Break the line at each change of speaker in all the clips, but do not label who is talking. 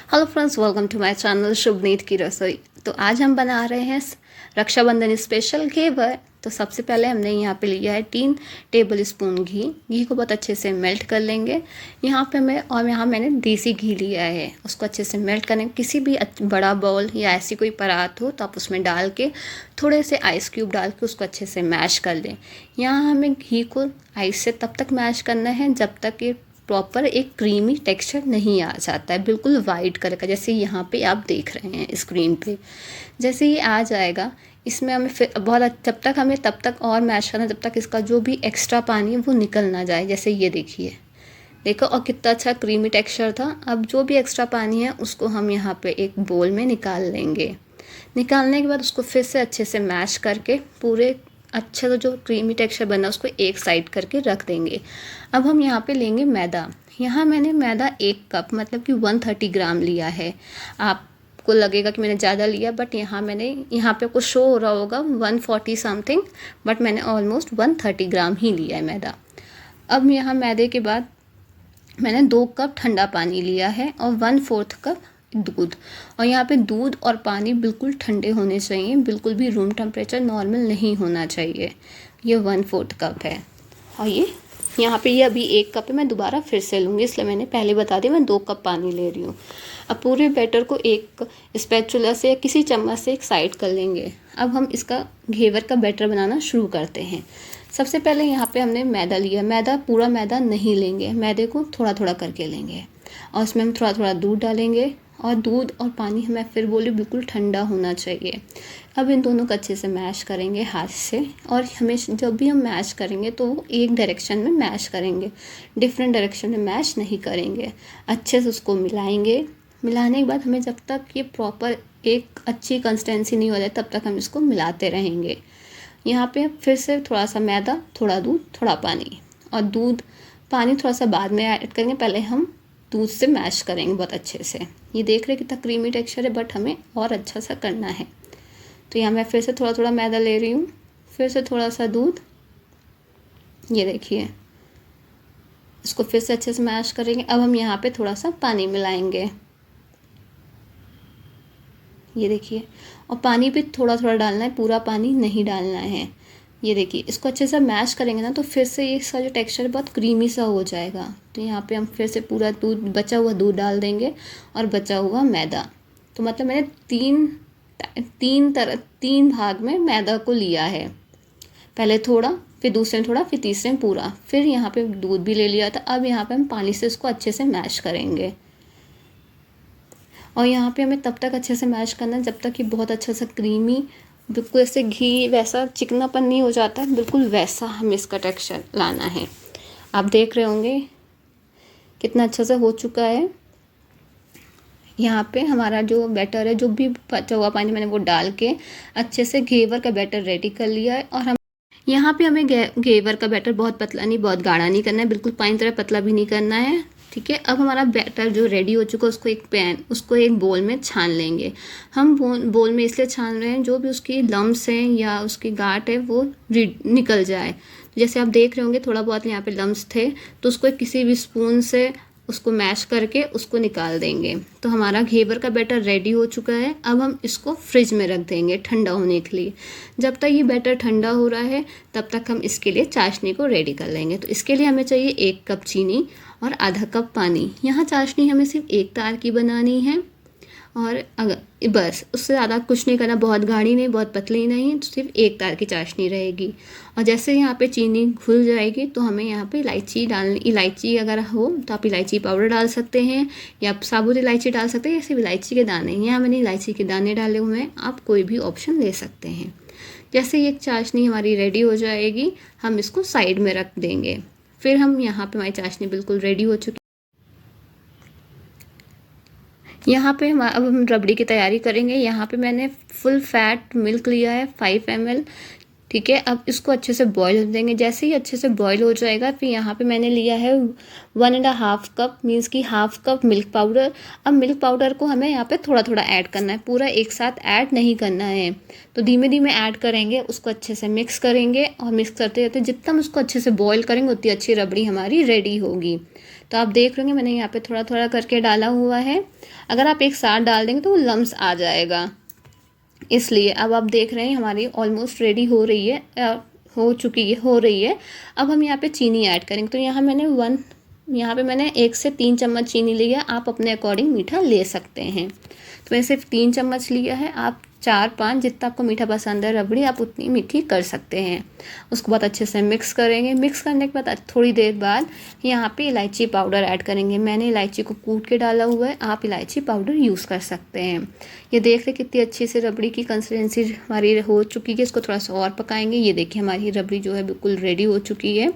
Hello friends, welcome to my channel Shubhneet की रसोई। तो आज हम बना रहे हैं रक्षाबंधन स्पेशल घेवर। तो सबसे पहले हमने यहाँ पे लिया है 3 टेबल स्पून घी को बहुत अच्छे से मेल्ट कर लेंगे। यहाँ पे यहाँ मैंने देसी घी लिया है, उसको अच्छे से मेल्ट करें। किसी भी बड़ा बाउल या ऐसी कोई परात हो तो आप उसमें डाल के थोड़े से आइस क्यूब डाल के उसको अच्छे से मैश कर लें। यहाँ हमें घी को आइस से तब तक मैश करना है जब तक ये प्रॉपर एक क्रीमी टेक्सचर नहीं आ जाता है, बिल्कुल वाइट कलर का, जैसे यहाँ पे आप देख रहे हैं स्क्रीन पे। जैसे ये आ जाएगा, इसमें हमें फिर जब तक हमें तब तक और मैश करना जब तक इसका जो भी एक्स्ट्रा पानी है वो निकल ना जाए। जैसे ये देखो और कितना अच्छा क्रीमी टेक्सचर था। अब जो भी एक्स्ट्रा पानी है उसको हम यहाँ पे एक बोल में निकाल लेंगे। निकालने के बाद उसको फिर से अच्छे से मैश करके पूरे अच्छा जो क्रीमी टेक्सचर बना उसको एक साइड करके रख देंगे। अब हम यहाँ पे लेंगे मैदा। यहाँ मैंने मैदा 1 कप मतलब कि 130 ग्राम लिया है। आपको लगेगा कि मैंने ज़्यादा लिया, बट यहाँ पे आपको शो हो रहा होगा 140 समथिंग, बट मैंने ऑलमोस्ट 130 ग्राम ही लिया है मैदा। अब यहाँ मैदे के बाद मैंने 2 कप ठंडा पानी लिया है और 1/4 कप दूध। और यहाँ पे दूध और पानी बिल्कुल ठंडे होने चाहिए, बिल्कुल भी रूम टेम्परेचर नॉर्मल नहीं होना चाहिए। ये 1/4 कप है। और ये अभी 1 कप है, मैं दोबारा फिर से लूँगी, इसलिए मैंने पहले बता दिया मैं 2 कप पानी ले रही हूँ। अब पूरे बैटर को एक स्पैचुला से या किसी चम्मच से एक साइड कर लेंगे। अब हम इसका घेवर का बैटर बनाना शुरू करते हैं। सबसे पहले यहाँ पे हमने मैदा लिया। पूरा मैदा नहीं लेंगे, मैदे को थोड़ा थोड़ा करके लेंगे और उसमें हम थोड़ा थोड़ा दूध डालेंगे। और दूध और पानी मैं फिर बोली बिल्कुल ठंडा होना चाहिए। अब इन दोनों को अच्छे से मैश करेंगे हाथ से। और हमें जब भी हम मैश करेंगे तो एक डायरेक्शन में मैश करेंगे, डिफरेंट डायरेक्शन में मैश नहीं करेंगे। अच्छे से उसको मिलाएंगे। मिलाने के बाद हमें जब तक ये प्रॉपर एक अच्छी कंसिस्टेंसी नहीं हो जाए तब तक हम इसको मिलाते रहेंगे। यहाँ पे फिर से थोड़ा सा मैदा, थोड़ा दूध, थोड़ा पानी। और पानी थोड़ा सा बाद में ऐड करेंगे, पहले हम दूध से मैश करेंगे बहुत अच्छे से। ये देख रहे हैं कितना क्रीमी टेक्सचर है, बट हमें और अच्छा सा करना है। तो यहाँ मैं फिर से थोड़ा थोड़ा मैदा ले रही हूँ, फिर से थोड़ा सा दूध। ये देखिए, इसको फिर से अच्छे से मैश करेंगे। अब हम यहाँ पे थोड़ा सा पानी मिलाएंगे। ये देखिए, और पानी भी थोड़ा थोड़ा डालना है, पूरा पानी नहीं डालना है। ये देखिए, इसको अच्छे से मैश करेंगे ना तो फिर से इसका जो टेक्सचर बहुत क्रीमी सा हो जाएगा। तो यहाँ पे हम फिर से पूरा बचा हुआ दूध डाल देंगे और बचा हुआ मैदा। तो मतलब मैंने तीन भाग में मैदा को लिया है। पहले थोड़ा, फिर दूसरे में थोड़ा, फिर तीसरे में पूरा, फिर यहाँ पे दूध भी ले लिया था। अब यहाँ पे हम पानी से इसको अच्छे से मैश करेंगे। और यहाँ पे हमें तब तक अच्छे से मैश करना है जब तक ये बहुत अच्छा सा क्रीमी, बिल्कुल ऐसे घी वैसा चिकनापन नहीं हो जाता, बिल्कुल वैसा हमें इसका टेक्सचर लाना है। आप देख रहे होंगे कितना अच्छा सा हो चुका है। यहाँ पे हमारा जो बैटर है, जो भी बचा हुआ पानी मैंने वो डाल के अच्छे से घेवर का बैटर रेडी कर लिया है। और हम यहाँ पे हमें घेवर का बैटर बहुत पतला नहीं, बहुत गाढ़ा नहीं करना है, बिल्कुल पानी तरह पतला भी नहीं करना है। ठीक है, अब हमारा बैटर जो रेडी हो चुका है उसको एक बोल में छान लेंगे। हम बोल में इसलिए छान रहे हैं जो भी उसकी लम्स हैं या उसकी गांठ है वो निकल जाए। जैसे आप देख रहे होंगे थोड़ा बहुत यहाँ पे लम्स थे, तो उसको किसी भी स्पून से उसको मैश करके उसको निकाल देंगे। तो हमारा घेवर का बैटर रेडी हो चुका है। अब हम इसको फ्रिज में रख देंगे ठंडा होने के लिए। जब तक ये बैटर ठंडा हो रहा है तब तक हम इसके लिए चाशनी को रेडी कर लेंगे। तो इसके लिए हमें चाहिए 1 कप चीनी और आधा कप पानी। यहाँ चाशनी हमें सिर्फ 1 तार की बनानी है और अगर बस उससे ज़्यादा कुछ नहीं करना, बहुत गाढ़ी नहीं, बहुत पतली नहीं, तो सिर्फ 1 तार की चाशनी रहेगी। और जैसे यहाँ पे चीनी घुल जाएगी तो हमें यहाँ पे इलायची अगर हो तो आप इलायची पाउडर डाल सकते हैं या आप साबुत इलायची डाल सकते हैं या सिर्फ इलायची के दाने। यहाँ मैंने इलायची के दाने डाले हुए हैं, आप कोई भी ऑप्शन ले सकते हैं। जैसे ये चाशनी हमारी रेडी हो जाएगी हम इसको साइड में रख देंगे। फिर हम यहाँ पे हमारी चाशनी बिल्कुल रेडी हो चुकी। यहाँ पे अब हम रबड़ी की तैयारी करेंगे। यहाँ पे मैंने फुल फैट मिल्क लिया है 5 ml। ठीक है, अब इसको अच्छे से बॉईल देंगे। जैसे ही अच्छे से बॉईल हो जाएगा फिर यहाँ पे मैंने लिया है 1.5 कप, मीन्स की हाफ कप मिल्क पाउडर। अब मिल्क पाउडर को हमें यहाँ पे थोड़ा थोड़ा ऐड करना है, पूरा एक साथ ऐड नहीं करना है। तो धीमे धीमे ऐड करेंगे, उसको अच्छे से मिक्स करेंगे और मिक्स करते रहते जितना हम उसको अच्छे से बॉईल करेंगे उतनी अच्छी रबड़ी हमारी रेडी होगी। तो आप देख रहे होंगे मैंने यहाँ पे थोड़ा थोड़ा करके डाला हुआ है। अगर आप एक साथ डाल देंगे तो वो लम्स आ जाएगा, इसलिए। अब आप देख रहे हैं हमारी ऑलमोस्ट रेडी हो रही है, हो रही है। अब हम यहाँ पे चीनी ऐड करेंगे। तो यहाँ पे मैंने 1 से 3 चम्मच चीनी लिया। आप अपने अकॉर्डिंग मीठा ले सकते हैं। तो मैंने सिर्फ 3 चम्मच लिया है। आप 4-5 जितना आपको मीठा पसंद है रबड़ी, आप उतनी मीठी कर सकते हैं। उसको बहुत अच्छे से मिक्स करेंगे। मिक्स करने के बाद थोड़ी देर बाद यहाँ पे इलायची पाउडर ऐड करेंगे। मैंने इलायची को कूट के डाला हुआ है, आप इलायची पाउडर यूज़ कर सकते हैं। ये देख रहे कितनी अच्छी से रबड़ी की कंसिस्टेंसी हमारी हो चुकी है। इसको थोड़ा सा और पकाएंगे। ये देखिए हमारी रबड़ी जो है बिल्कुल रेडी हो चुकी है।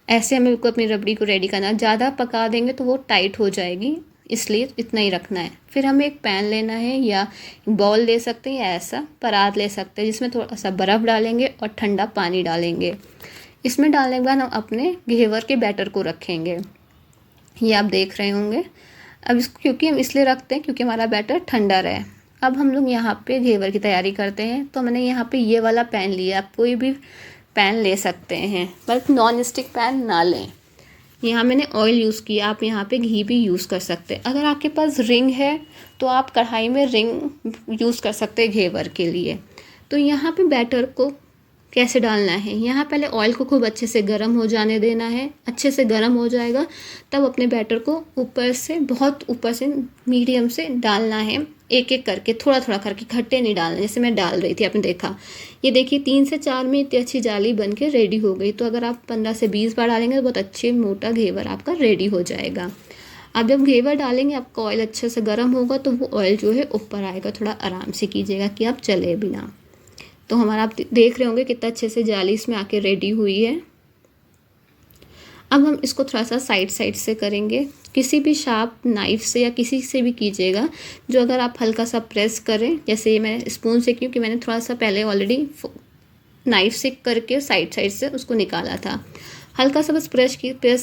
ऐसे हमें बिल्कुल अपनी रबड़ी को रेडी करना है। ज़्यादा पका देंगे तो वो टाइट हो जाएगी, इसलिए इतना ही रखना है। फिर हमें एक पैन लेना है या बाउल ले सकते हैं, या ऐसा परात ले सकते हैं जिसमें थोड़ा सा बर्फ़ डालेंगे और ठंडा पानी डालेंगे। इसमें डालने के बाद हम अपने घेवर के बैटर को रखेंगे। ये आप देख रहे होंगे। अब इसको क्योंकि हम इसलिए रखते हैं क्योंकि हमारा बैटर ठंडा रहे। अब हम लोग यहाँ पे घेवर की तैयारी करते हैं। तो मैंने यहाँ पे ये वाला पैन लिया। आप कोई भी पैन ले सकते हैं, बल्कि नॉन स्टिक पैन ना लें। यहाँ मैंने ऑयल यूज़ किया, आप यहाँ पे घी भी यूज़ कर सकते हैं। अगर आपके पास रिंग है तो आप कढ़ाई में रिंग यूज़ कर सकते हैं घेवर के लिए। तो यहाँ पे बैटर को कैसे डालना है, यहाँ पहले ऑयल को खूब अच्छे से गर्म हो जाने देना है। अच्छे से गर्म हो जाएगा तब अपने बैटर को बहुत ऊपर से मीडियम से डालना है। एक एक करके थोड़ा थोड़ा करके, खट्टे नहीं डालना जैसे मैं डाल रही थी, आपने देखा। ये देखिए 3 से 4 में इतनी अच्छी जाली बन के रेडी हो गई। तो अगर आप 15 से 20 बार डालेंगे तो बहुत अच्छे मोटा घेवर आपका रेडी हो जाएगा। अब जब घेवर डालेंगे आपका ऑयल अच्छे से गर्म होगा तो वो ऑयल जो है ऊपर आएगा। थोड़ा आराम से कीजिएगा कि आप चले बिना। तो हमारा आप देख रहे होंगे कितना अच्छे से जाली इसमें आके रेडी हुई है। अब हम इसको थोड़ा सा साइड से करेंगे। किसी भी शार्प नाइफ से या किसी से भी कीजिएगा, जो अगर आप हल्का सा प्रेस करें, जैसे ये मैं स्पून से क्योंकि मैंने थोड़ा सा पहले ऑलरेडी नाइफ से करके साइड से उसको निकाला था। हल्का सा बस प्रेस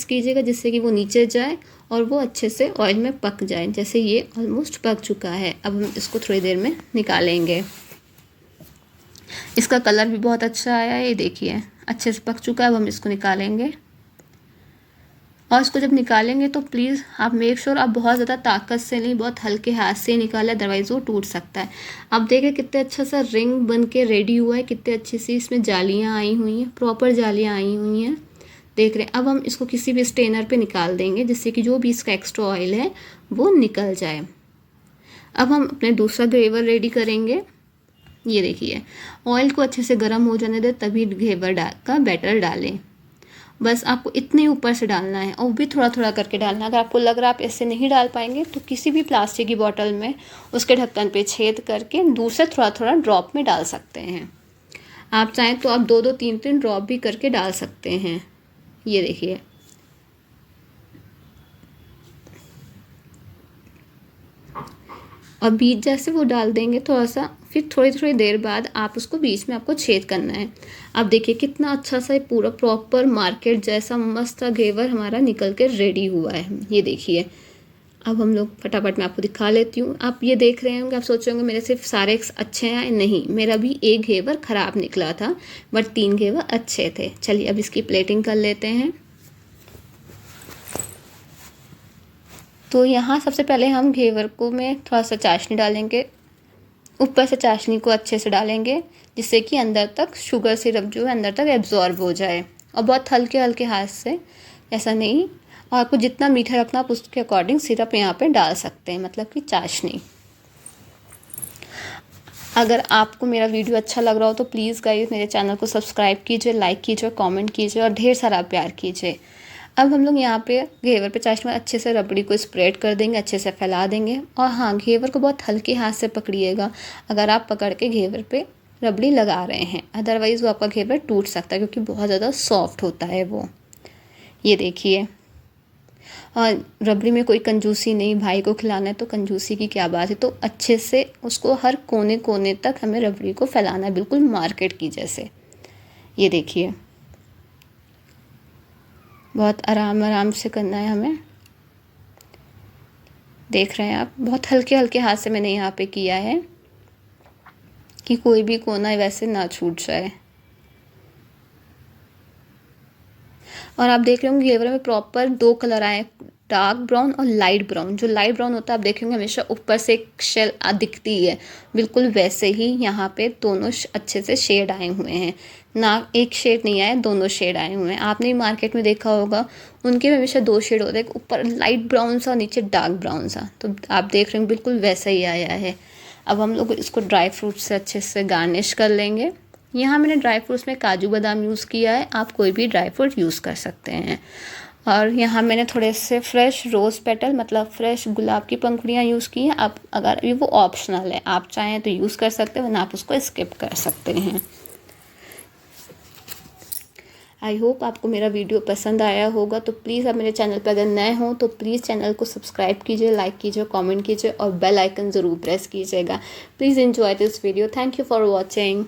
कीजिएगा जिससे कि वो नीचे जाए और वो अच्छे से ऑयल में पक जाए। जैसे ये ऑलमोस्ट पक चुका है। अब हम इसको थोड़ी देर में निकालेंगे। इसका कलर भी बहुत अच्छा आया है, ये देखिए अच्छे से पक चुका है। अब हम इसको निकालेंगे। और इसको जब निकालेंगे तो प्लीज़ आप मेक श्योर आप बहुत ज़्यादा ताकत से नहीं, बहुत हल्के हाथ से निकालें, अदरवाइज़ वो टूट सकता है। अब देखिए कितने अच्छा सा रिंग बन के रेडी हुआ है। कितने अच्छी सी इसमें जालियाँ आई हुई हैं, प्रॉपर जालियाँ आई हुई हैं, देख रहे हैं। अब हम इसको किसी भी स्ट्रेनर पे निकाल देंगे जिससे कि जो भी इसका एक्स्ट्रा ऑयल है वो निकल जाए। अब हम अपने दूसरा घेवर रेडी करेंगे। ये देखिए ऑयल को अच्छे से गर्म हो जाने दें, तभी घेवर का बैटर डालें। बस आपको इतने ऊपर से डालना है और भी थोड़ा थोड़ा करके डालना है। अगर आपको लग रहा है आप ऐसे नहीं डाल पाएंगे तो किसी भी प्लास्टिक की बोतल में उसके ढक्कन पे छेद करके दूर से थोड़ा थोड़ा ड्रॉप में डाल सकते हैं। आप चाहें तो आप 2-2 3-3 ड्रॉप भी करके डाल सकते हैं। ये देखिए और बीच जैसे वो डाल देंगे थोड़ा सा, फिर थोड़ी देर बाद आप उसको बीच में आपको छेद करना है। अब देखिए कितना अच्छा सा पूरा प्रॉपर मार्केट जैसा मस्त सा घेवर हमारा निकल के रेडी हुआ है। ये देखिए अब हम लोग फटाफट मैं आपको दिखा लेती हूँ। आप ये देख रहे होंगे, आप सोच रहे होंगे मेरे सिर्फ सारे अच्छे हैं। नहीं, मेरा भी एक घेवर ख़राब निकला था, बट 3 घेवर अच्छे थे। चलिए अब इसकी प्लेटिंग कर लेते हैं। तो यहाँ सबसे पहले हम घेवर को में थोड़ा सा चाशनी डालेंगे। ऊपर से चाशनी को अच्छे से डालेंगे जिससे कि अंदर तक शुगर सिरप जो है अंदर तक एब्जॉर्ब हो जाए। और बहुत हल्के हल्के हाथ से, ऐसा नहीं। और आपको जितना मीठा रखना आप उसके अकॉर्डिंग सिरप यहाँ पे डाल सकते हैं, मतलब कि चाशनी। अगर आपको मेरा वीडियो अच्छा लग रहा हो तो प्लीज़ गाइस मेरे चैनल को सब्सक्राइब कीजिए, लाइक कीजिए, कमेंट कीजिए और ढेर सारा प्यार कीजिए। अब हम लोग यहाँ पे घेवर पे चाशनी में अच्छे से रबड़ी को स्प्रेड कर देंगे, अच्छे से फैला देंगे। और हाँ, घेवर को बहुत हल्के हाथ से पकड़िएगा अगर आप पकड़ के घेवर पे रबड़ी लगा रहे हैं, अदरवाइज़ वो आपका घेवर टूट सकता है क्योंकि बहुत ज़्यादा सॉफ्ट होता है वो। ये देखिए, और रबड़ी में कोई कंजूसी नहीं, भाई को खिलाना है तो कंजूसी की क्या बात है। तो अच्छे से उसको हर कोने कोने तक हमें रबड़ी को फैलाना है, बिल्कुल मार्केट की जैसे। ये देखिए बहुत आराम से करना है हमें। देख रहे हैं आप, बहुत हल्के हल्के हाथ से मैंने यहाँ पे किया है कि कोई भी कोना वैसे ना छूट जाए। और आप देख रहे होंगे घेवर में प्रॉपर 2 कलर आए, डार्क ब्राउन और लाइट ब्राउन। जो लाइट ब्राउन होता है आप देखेंगे हमेशा ऊपर से एक शेल दिखती है, बिल्कुल वैसे ही यहाँ पे दोनों अच्छे से शेड आए हुए हैं, ना एक शेड नहीं आया, दोनों शेड आए हुए हैं। आपने भी मार्केट में देखा होगा उनके में हमेशा 2 शेड होते हैं, ऊपर लाइट ब्राउन सा और नीचे डार्क ब्राउन सा। तो आप देख रहे हैं बिल्कुल वैसा ही आया है। अब हम लोग इसको ड्राई फ्रूट से अच्छे से गार्निश कर लेंगे। यहाँ मैंने ड्राई फ्रूट्स में काजू बादाम यूज़ किया है, आप कोई भी ड्राई फ्रूट यूज़ कर सकते हैं। और यहाँ मैंने थोड़े से फ्रेश रोज़ पेटल मतलब फ्रेश गुलाब की पंखुड़ियाँ यूज़ की हैं। आप अगर ये वो ऑप्शनल है, आप चाहें तो यूज़ कर सकते हैं वरना आप उसको स्किप कर सकते हैं। आई होप आपको मेरा वीडियो पसंद आया होगा। तो प्लीज़ आप मेरे चैनल पर अगर नए हों तो प्लीज़ चैनल को सब्सक्राइब कीजिए, लाइक कीजिए, कमेंट कीजिए और बेल आइकन ज़रूर प्रेस कीजिएगा। Please enjoy this video. Thank you for watching.